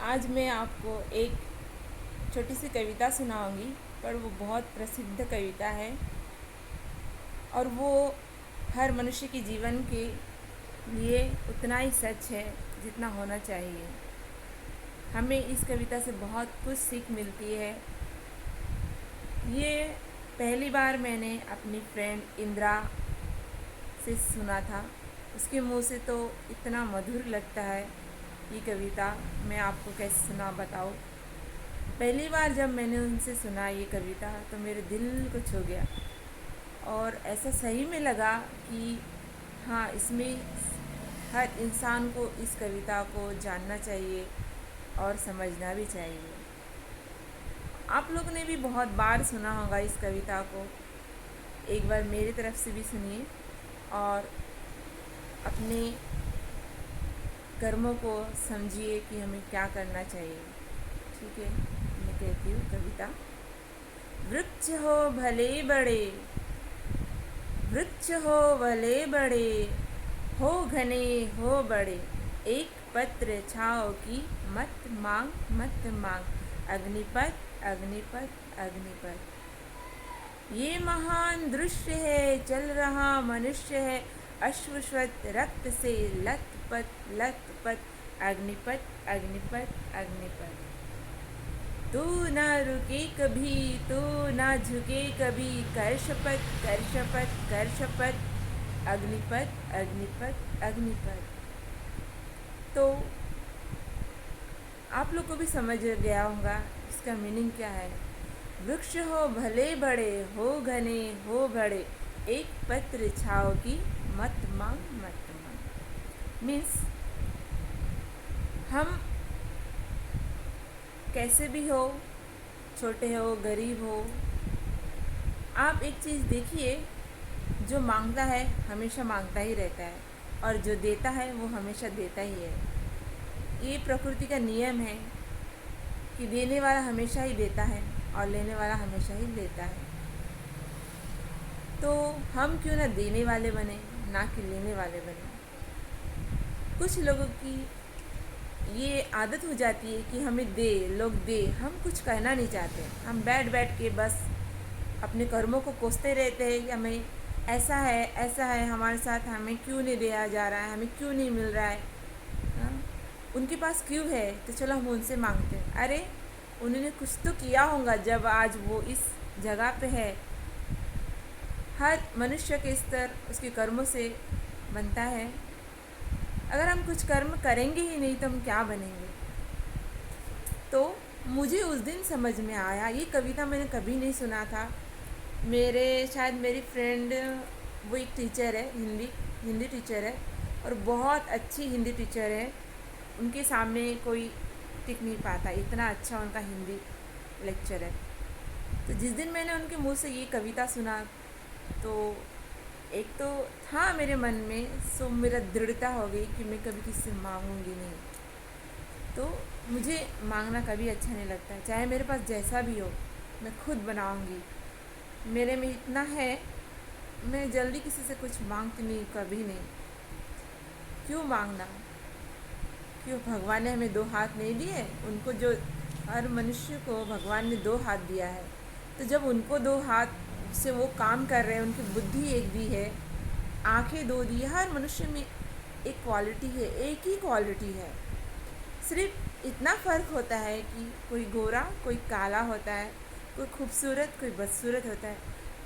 आज मैं आपको एक छोटी सी कविता सुनाऊंगी, पर वो बहुत प्रसिद्ध कविता है और वो हर मनुष्य के जीवन के लिए उतना ही सच है जितना होना चाहिए। हमें इस कविता से बहुत कुछ सीख मिलती है। ये पहली बार मैंने अपनी फ्रेंड इंदिरा से सुना था। उसके मुंह से तो इतना मधुर लगता है ये कविता, मैं आपको कैसे सुना बताऊँ। पहली बार जब मैंने उनसे सुना ये कविता तो मेरे दिल को छू गया और ऐसा सही में लगा कि हाँ, इसमें हर इंसान को इस कविता को जानना चाहिए और समझना भी चाहिए। आप लोग ने भी बहुत बार सुना होगा इस कविता को। एक बार मेरी तरफ से भी सुनिए और अपने कर्मों को समझिए कि हमें क्या करना चाहिए। ठीक है, मैं कहती हूँ कविता। वृक्ष हो भले बड़े, वृक्ष हो भले बड़े, हो घने हो बड़े, एक पत्र छाँव की मत मांग मत मांग, अग्निपथ अग्निपथ अग्निपथ। ये महान दृश्य है, चल रहा मनुष्य है, अश्वश्वत रक्त से लथपथ लथपथ, अग्निपथ अग्निपथ अग्निपथ। तू ना रुके कभी, तू ना झुके कभी, कर शपथ कर शपथ कर शपथ, अग्निपथ अग्निपथ अग्निपथ। तो आप लोग को भी समझ गया होगा इसका मीनिंग क्या है। वृक्ष हो भले बड़े, हो घने हो बड़े, एक पत्र छाँव की मत मांग मत मांग। मीन्स हम कैसे भी हो, छोटे हो गरीब हो, आप एक चीज़ देखिए, जो मांगता है हमेशा मांगता ही रहता है और जो देता है वो हमेशा देता ही है। ये प्रकृति का नियम है कि देने वाला हमेशा ही देता है और लेने वाला हमेशा ही लेता है। तो हम क्यों ना देने वाले बने, ना कि लेने वाले बने। कुछ लोगों की ये आदत हो जाती है कि हमें दे, लोग दे, हम कुछ कहना नहीं चाहते। हम बैठ बैठ के बस अपने कर्मों को कोसते रहते हैं कि हमें ऐसा है हमारे साथ, हमें क्यों नहीं दिया जा रहा है, हमें क्यों नहीं मिल रहा है। हाँ? उनके पास क्यों है तो चलो हम उनसे मांगते हैं। अरे उन्होंने कुछ तो किया होगा जब आज वो इस जगह पे है। हर मनुष्य के स्तर उसके कर्मों से बनता है। अगर हम कुछ कर्म करेंगे ही नहीं तो हम क्या बनेंगे। तो मुझे उस दिन समझ में आया, ये कविता मैंने कभी नहीं सुना था। शायद मेरी फ्रेंड, वो एक टीचर है, हिंदी टीचर है और बहुत अच्छी हिंदी टीचर है। उनके सामने कोई टिक नहीं पाता, इतना अच्छा उनका हिंदी लेक्चर है। तो जिस दिन मैंने उनके मुंह से ये कविता सुना तो एक तो था मेरे मन में, सो मेरा दृढ़ता हो गई कि मैं कभी किसी से मांगूंगी नहीं। तो मुझे मांगना कभी अच्छा नहीं लगता, चाहे मेरे पास जैसा भी हो, मैं खुद बनाऊंगी। मेरे में इतना है, मैं जल्दी किसी से कुछ मांगती नहीं, कभी नहीं। क्यों मांगना, क्यों? भगवान ने हमें 2 हाथ नहीं दिए उनको, जो हर मनुष्य को भगवान ने 2 हाथ दिया है। तो जब उनको 2 हाथ से वो काम कर रहे हैं, उनकी बुद्धि एक दी है, आंखें 2 दी है। हर मनुष्य में एक क्वालिटी है, एक ही क्वालिटी है। सिर्फ इतना फ़र्क होता है कि कोई गोरा कोई काला होता है, कोई खूबसूरत कोई बदसूरत होता है,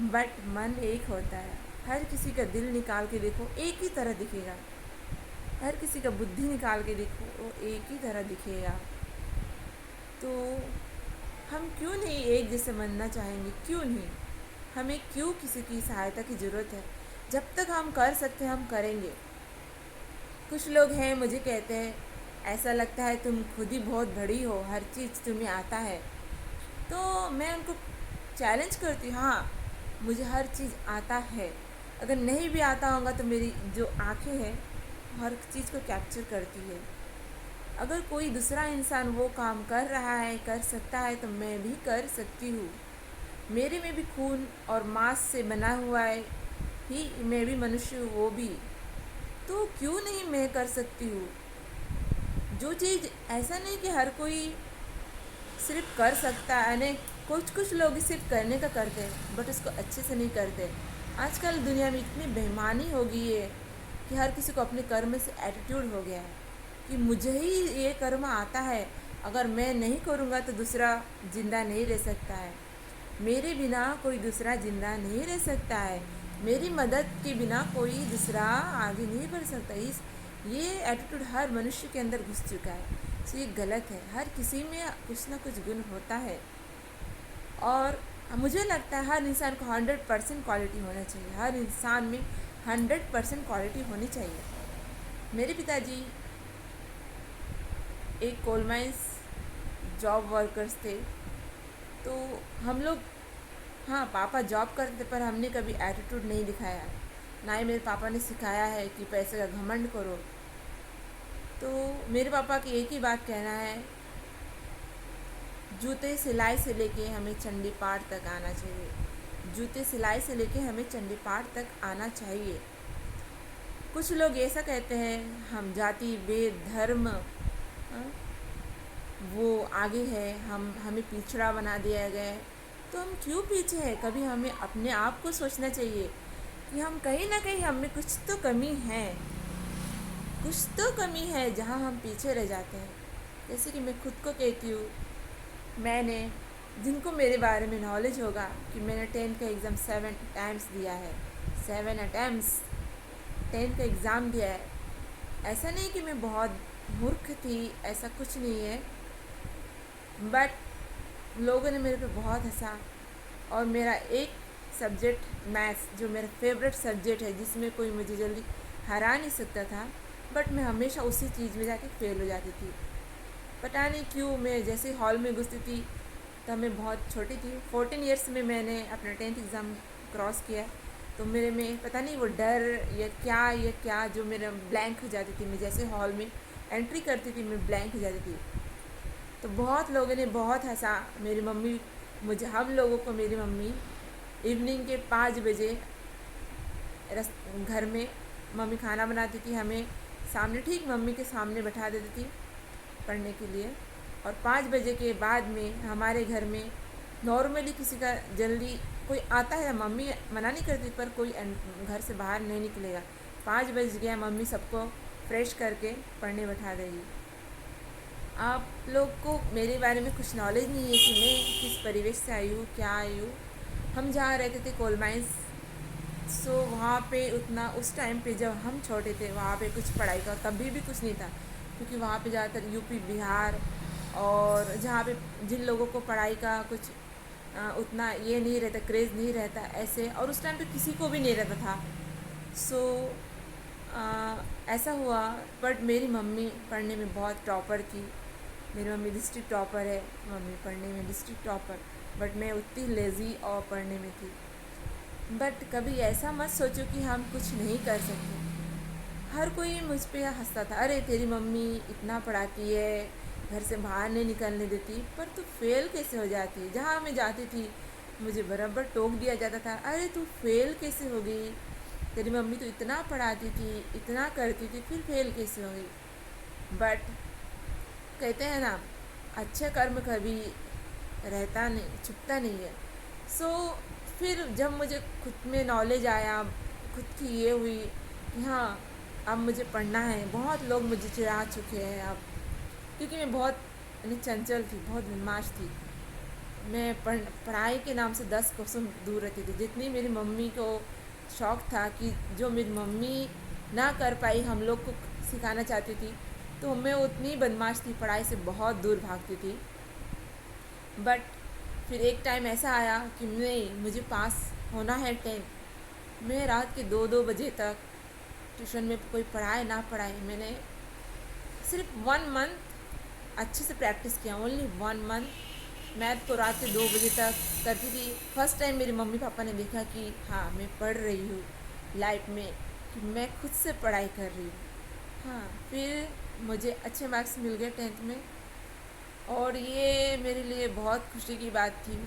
बट मन एक होता है। हर किसी का दिल निकाल के देखो एक ही तरह दिखेगा, हर किसी का बुद्धि निकाल के देखो वो एक ही तरह दिखेगा। तो हम क्यों नहीं एक जैसे बनना चाहेंगे, क्यों नहीं? हमें क्यों किसी की सहायता की ज़रूरत है? जब तक हम कर सकते हैं हम करेंगे। कुछ लोग हैं मुझे कहते हैं, ऐसा लगता है तुम खुद ही बहुत बड़ी हो, हर चीज़ तुम्हें आता है। तो मैं उनको चैलेंज करती हूँ, हाँ मुझे हर चीज़ आता है। अगर नहीं भी आता होगा तो मेरी जो आँखें हैं हर चीज़ को कैप्चर करती है। अगर कोई दूसरा इंसान वो काम कर रहा है, कर सकता है, तो मैं भी कर सकती हूँ। मेरे में भी खून और मांस से बना हुआ है ही, मैं भी मनुष्य हूँ, वो भी। तो क्यों नहीं मैं कर सकती हूँ? जो चीज़ ऐसा नहीं कि हर कोई सिर्फ कर सकता है, नहीं, कुछ कुछ लोग सिर्फ करने का करते हैं बट उसको अच्छे से नहीं करते। आजकल दुनिया में इतनी बेईमानी हो गई है कि हर किसी को अपने कर्म से एटीट्यूड हो गया है कि मुझे ही ये कर्म आता है, अगर मैं नहीं करूँगा तो दूसरा ज़िंदा नहीं रह सकता है, मेरे बिना कोई दूसरा ज़िंदा नहीं रह सकता है, मेरी मदद के बिना कोई दूसरा आगे नहीं बढ़ सकता। इस ये एटीट्यूड हर मनुष्य के अंदर घुस चुका है। तो ये गलत है। हर किसी में कुछ ना कुछ गुण होता है और मुझे लगता है हर इंसान को 100% क्वालिटी होना चाहिए। हर इंसान में 100% क्वालिटी होनी चाहिए। मेरे पिताजी एक कोल माइंस जॉब वर्कर्स थे, तो हम लोग, हाँ, पापा जॉब करते पर हमने कभी एटीट्यूड नहीं दिखाया, ना ही मेरे पापा ने सिखाया है कि पैसे का घमंड करो। तो मेरे पापा की एक ही बात कहना है, जूते सिलाई से लेके हमें चंडी पाठ तक आना चाहिए। जूते सिलाई से लेके हमें चंडी पाठ तक आना चाहिए। कुछ लोग ऐसा कहते हैं हम जाति वेद धर्म, हाँ, वो आगे है, हमें पिछड़ा बना दिया गया है। तो हम क्यों पीछे हैं? कभी हमें अपने आप को सोचना चाहिए कि हम कहीं ना कहीं हमें कुछ तो कमी है, कुछ तो कमी है जहाँ हम पीछे रह जाते हैं। जैसे कि मैं खुद को कहती हूँ, मैंने, जिनको मेरे बारे में नॉलेज होगा कि मैंने 10th का एग्ज़ाम 7 टाइम्स दिया है, 7 अटैम्प्ट्स 10th का एग्ज़ाम दिया है। ऐसा नहीं कि मैं बहुत मूर्ख थी, ऐसा कुछ नहीं है, बट लोगों ने मेरे पे बहुत हंसा। और मेरा एक सब्जेक्ट मैथ्स, जो मेरा फेवरेट सब्जेक्ट है, जिसमें कोई मुझे जल्दी हरा नहीं सकता था, बट मैं हमेशा उसी चीज़ में जाके फेल हो जाती थी। पता नहीं क्यों। मैं जैसे हॉल में घुसती थी, तब मैं बहुत छोटी थी, 14 ईयर्स में मैंने अपना 10th एग्ज़ाम क्रॉस किया। तो मेरे में पता नहीं वो डर या क्या जो मेरा ब्लैंक हो जाती थी। मैं जैसे हॉल में एंट्री करती थी, मैं ब्लैंक हो जाती थी। तो बहुत लोगों ने बहुत हंसा। मेरी मम्मी, मुझे, हम लोगों को मेरी मम्मी इवनिंग के 5 बजे घर में मम्मी खाना बनाती थी, हमें सामने, ठीक मम्मी के सामने बैठा देती थी पढ़ने के लिए। और 5 बजे के बाद में हमारे घर में नॉर्मली किसी का जल्दी कोई आता है, मम्मी मना नहीं करती, पर कोई घर से बाहर नहीं निकलेगा। 5 बज गया, मम्मी सबको फ्रेश करके पढ़ने बैठा देगी। आप लोग को मेरे बारे में कुछ नॉलेज नहीं है कि मैं किस परिवेश से आई हूँ, क्या आई हूँ। हम जहाँ रहते थे कोल माइंस, सो वहाँ पे उतना, उस टाइम पे जब हम छोटे थे वहाँ पे कुछ पढ़ाई का कभी भी कुछ नहीं था, क्योंकि वहाँ पे ज़्यादातर यूपी बिहार, और जहाँ पे जिन लोगों को पढ़ाई का कुछ उतना ये नहीं रहता, क्रेज़ नहीं रहता ऐसे, और उस टाइम पे किसी को भी नहीं रहता था। सो ऐसा हुआ। बट मेरी मम्मी पढ़ने में बहुत टॉपर थी। मेरी मम्मी डिस्ट्रिक्ट टॉपर है, मम्मी पढ़ने में डिस्ट्रिक्ट टॉपर, बट मैं उतनी लेज़ी और पढ़ने में थी। बट कभी ऐसा मत सोचो कि हम कुछ नहीं कर सकते। हर कोई मुझ पे हंसता था, अरे तेरी मम्मी इतना पढ़ाती है, घर से बाहर नहीं निकलने देती, पर तू फेल कैसे हो जाती है। जहाँ मैं जाती थी मुझे बराबर टोक दिया जाता था, अरे तू फेल कैसे हो गई, तेरी मम्मी तो इतना पढ़ाती थी, इतना करती थी, फिर फेल कैसे हो गई। बट कहते हैं ना, अच्छे कर्म कभी रहता नहीं, छुपता नहीं है। सो फिर जब मुझे खुद में नॉलेज आया, खुद की ये हुई कि हाँ अब मुझे पढ़ना है। बहुत लोग मुझे चिढ़ा चुके हैं अब, क्योंकि मैं बहुत चंचल थी, बहुत बदमाश थी। मैं पढ़ाई के नाम से 10 कोसों दूर रहती थी। जितनी मेरी मम्मी को शौक़ था कि जो मेरी मम्मी ना कर पाई हम लोग को सिखाना चाहती थी, तो मैं उतनी बदमाश थी, पढ़ाई से बहुत दूर भागती थी। बट फिर एक टाइम ऐसा आया कि नहीं, मुझे पास होना है 10th। मैं रात के 2-2 बजे तक ट्यूशन में कोई पढ़ाए ना पढ़ाए, मैंने सिर्फ 1 मंथ अच्छे से प्रैक्टिस किया, ओनली 1 मंथ मैथ को रात के 2 बजे तक करती थी। फर्स्ट टाइम मेरे मम्मी पापा ने देखा कि हाँ मैं पढ़ रही हूँ लाइफ में, कि मैं खुद से पढ़ाई कर रही हूँ। हाँ, फिर मुझे अच्छे मार्क्स मिल गए 10th में, और ये मेरे लिए बहुत खुशी की बात थी।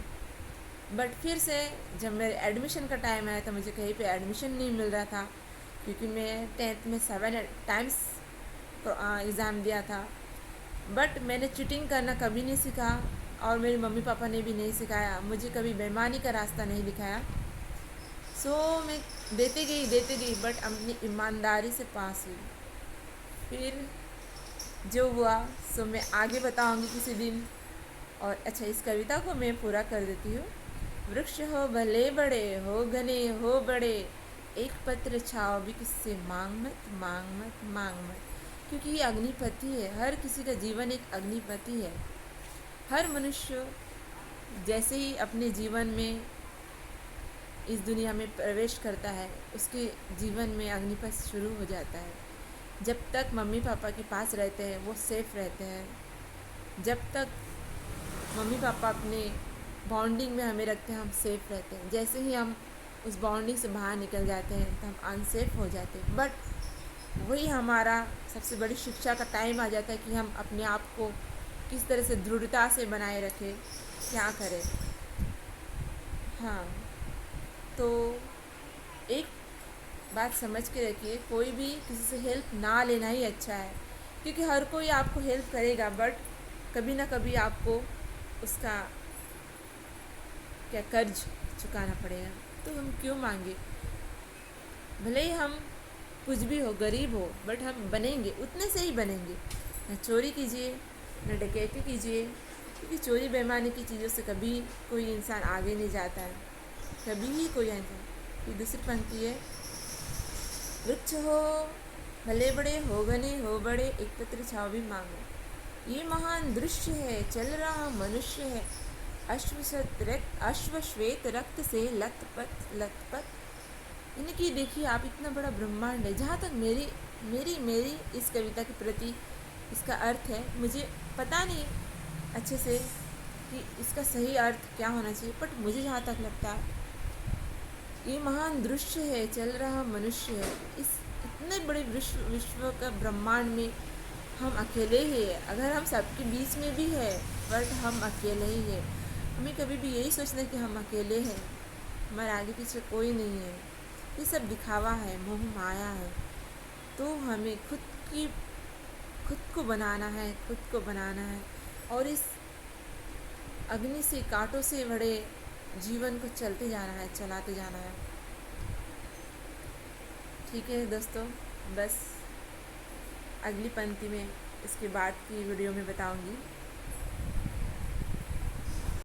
बट फिर से जब मेरे एडमिशन का टाइम आया तो मुझे कहीं पे एडमिशन नहीं मिल रहा था, क्योंकि मैं 10th में 7 टाइम्स एग्ज़ाम दिया था। बट मैंने चीटिंग करना कभी नहीं सीखा और मेरे मम्मी पापा ने भी नहीं सिखाया, मुझे कभी बेईमानी का रास्ता नहीं दिखाया। सो मैं देते गई बट अपनी ईमानदारी से पास हुई। फिर जो हुआ सो मैं आगे बताऊंगी किसी दिन। और अच्छा, इस कविता को मैं पूरा कर देती हूँ। वृक्ष हो भले बड़े, हो घने हो बड़े, एक पत्र छाओ भी किससे मांग मत, मांग मत, मांग मत। क्योंकि ये अग्निपति है, हर किसी का जीवन एक अग्निपति है। हर मनुष्य जैसे ही अपने जीवन में इस दुनिया में प्रवेश करता है, उसके जीवन में अग्निपथ शुरू हो जाता है। जब तक मम्मी पापा के पास रहते हैं वो सेफ रहते हैं। जब तक मम्मी पापा अपने बॉन्डिंग में हमें रखते हैं हम सेफ रहते हैं। जैसे ही हम उस बॉन्डिंग से बाहर निकल जाते हैं तो हम अनसेफ हो जाते हैं। बट वही हमारा सबसे बड़ी शिक्षा का टाइम आ जाता है कि हम अपने आप को किस तरह से दृढ़ता से बनाए रखें, क्या करें। हाँ, तो एक बात समझ के रखिए, कोई भी किसी से हेल्प ना लेना ही अच्छा है। क्योंकि हर कोई आपको हेल्प करेगा बट कभी ना कभी आपको उसका क्या कर्ज चुकाना पड़ेगा। तो हम क्यों मांगे। भले ही हम कुछ भी हो, गरीब हो, बट हम बनेंगे, उतने से ही बनेंगे। न चोरी कीजिए, न डकैती कीजिए, क्योंकि चोरी बेईमानी की चीज़ों से कभी कोई इंसान आगे नहीं जाता है, कभी ही कोई इंसान। फिर दूसरी पंक्ति है, वृक्ष हो भले बड़े, हो घने हो बड़े, एक पत्र छाव भी मांगो। ये महान दृश्य है, चल रहा मनुष्य है, अश्वश्वेत रक्त से लथपथ लथपथ। इनकी देखिए आप, इतना बड़ा ब्रह्मांड है। जहाँ तक मेरी मेरी मेरी इस कविता के प्रति इसका अर्थ है, मुझे पता नहीं अच्छे से कि इसका सही अर्थ क्या होना चाहिए, बट मुझे जहाँ तक लगता है ये महान दृश्य है, चल रहा मनुष्य है। इस इतने बड़े विश्व का ब्रह्मांड में हम अकेले ही हैं। अगर हम सबके बीच में भी है बट हम अकेले ही हैं। हमें कभी भी यही सोचना है कि हम अकेले हैं, हमारे आगे पीछे कोई नहीं है। ये सब दिखावा है, मोह माया है। तो हमें खुद को बनाना है, खुद को बनाना है और इस अग्नि से, कांटों से भरे जीवन को चलते जाना है, चलाते जाना है। ठीक है दोस्तों, बस अगली पंक्ति में इसके बाद की वीडियो में बताऊंगी।